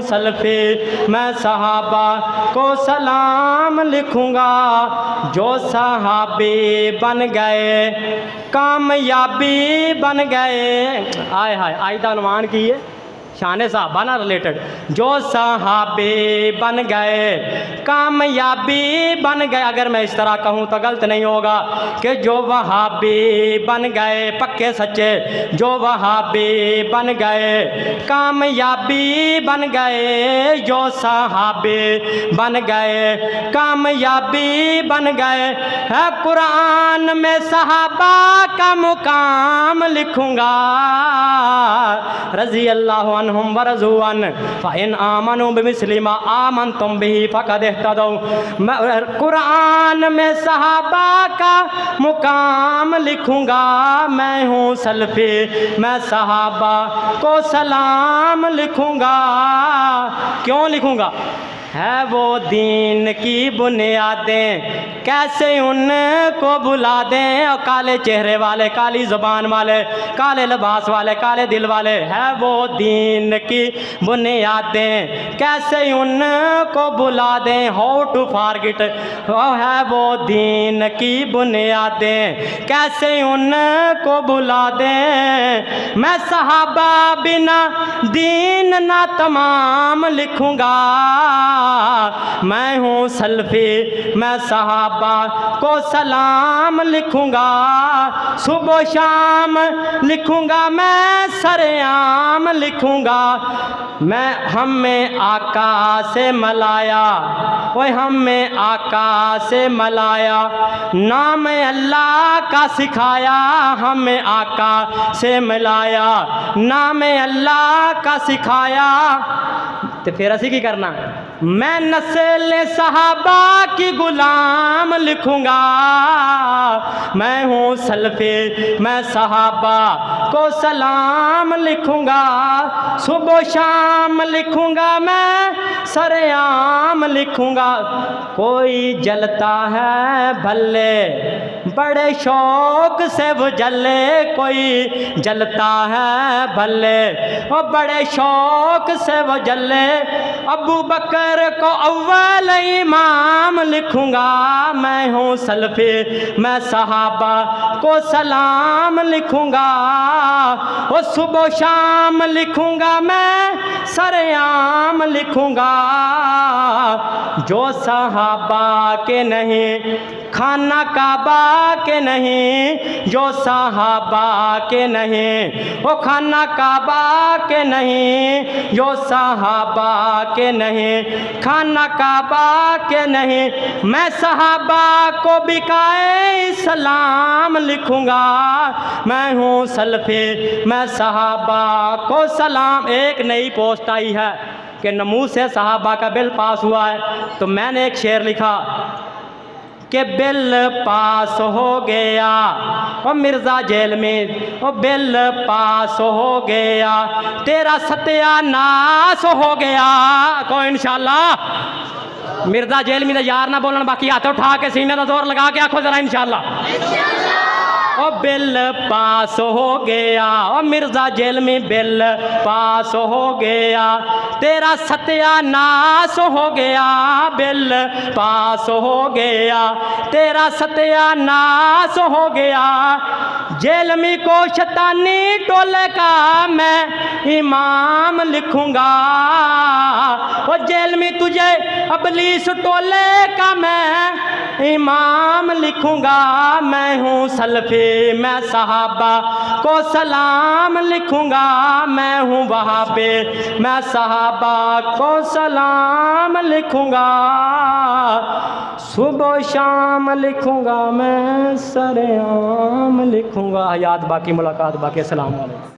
سلفی میں صحابہ کو سلام لکھوں گا، جو صحابی بن گئے کامیابی بن گئے۔ آئے ہائے، آئندہ عنوان کی ہے شان صحابہ نہ ریلیٹڈ، جو صحابی بن گئے کامیابی بن گئے۔ اگر میں اس طرح کہوں تو غلط نہیں ہوگا کہ جو وہابی بن گئے پکے سچے، جو وہابی بن گئے کامیابی بن گئے، جو صحابی بن گئے کامیابی بن گئے۔ ہے قرآن میں صحابہ کا مقام لکھوں گا، رضی اللہ عنہم ورضوا عنہ فإن آمنوا بمثل ما آمنتم به فقد اهتدوا۔ قرآن میں صحابہ کا مقام لکھوں گا، میں ہوں سلفی میں صحابہ کو سلام لکھوں گا۔ کیوں لکھوں گا؟ ہے وہ دین کی بنیادیں، کیسے ان کو بلا دیں۔ اور کالے چہرے والے، کالی زبان والے، کالے لباس والے، کالے دل والے، ہے وہ دین کی بنیادیں، کیسے ان کو بلا دیں۔ ہاؤ ٹو فارگٹ، ہے وہ دین کی بنیادیں، کیسے ان کو بلا دیں۔ میں صحابہ بنا دین نہ تمام لکھوں گا، میں ہوں سلفی میں صحابہ کو سلام لکھوں گا۔ صبح و شام لکھوں گا، میں سرعام لکھوں گا۔ میں ہم میں آقا سے ملایا، وہ ہم میں آقا سے ملایا، نام اللہ کا سکھایا، ہم میں آقا سے ملایا، نام اللہ کا سکھایا۔ تو پھر اسی کی کرنا، میں نسل صحابہ کی غلام لکھوں گا، میں ہوں سلفی میں صحابہ کو سلام لکھوں گا۔ صبح و شام لکھوں گا، میں سرعام لکھوں گا۔ کوئی جلتا ہے بھلے بڑے شوق سے وہ جلے، کوئی جلتا ہے بھلے وہ بڑے شوق سے وہ جلے۔ ابو بکر کو اول امام لکھوں گا، میں ہوں سلفی میں صحابہ کو سلام لکھوں گا۔ وہ صبح و شام لکھوں گا، میں سرعام لکھوں گا۔ جو صحابہ کے نہیں خانہ کعبہ کے نہیں، جو صحابہ کے نہیں وہ خانہ کعبہ کے نہیں، جو صحابہ کے نہیں خانہ کعبہ کے نہیں، میں صحابہ کو بقائے اسلام لکھوں گا، میں ہوں سلفی میں صحابہ کو سلام۔ ایک نئی پوسٹ آئی ہے کہ نموز سے صحابہ کا بل پاس ہوا ہے، تو میں نے ایک شعر لکھا کہ بل پاس ہو گیا، وہ مرزا جیل میں وہ بل پاس ہو گیا، تیرا ستیہ ناس ہو گیا۔ کوئی انشاءاللہ مرزا جیل میں یار نہ بولنا، باقی ہاتھ اٹھا کے سینے کا زور لگا کے آنکھوں ذرا انشاءاللہ۔ او بل پاس ہو گیا، او مرزا جیل میں بل پاس ہو گیا، تیرا ستیہ ناس ہو گیا، بل پاس ہو گیا، تیرا ستیہ ناس ہو گیا۔ جیل میں کو شیطانی ٹولے کا میں امام لکھوں گا، وہ جیل میں تجھے ابلیس ٹولے کا میں امام لکھوں گا، میں ہوں سلفی میں صحابہ کو سلام لکھوں گا، میں ہوں وہابی میں صحابہ کو سلام لکھوں گا۔ صبح و شام لکھوں گا، میں سرعام لکھوں گا۔ حیات باقی، ملاقات باقی۔ السلام علیکم۔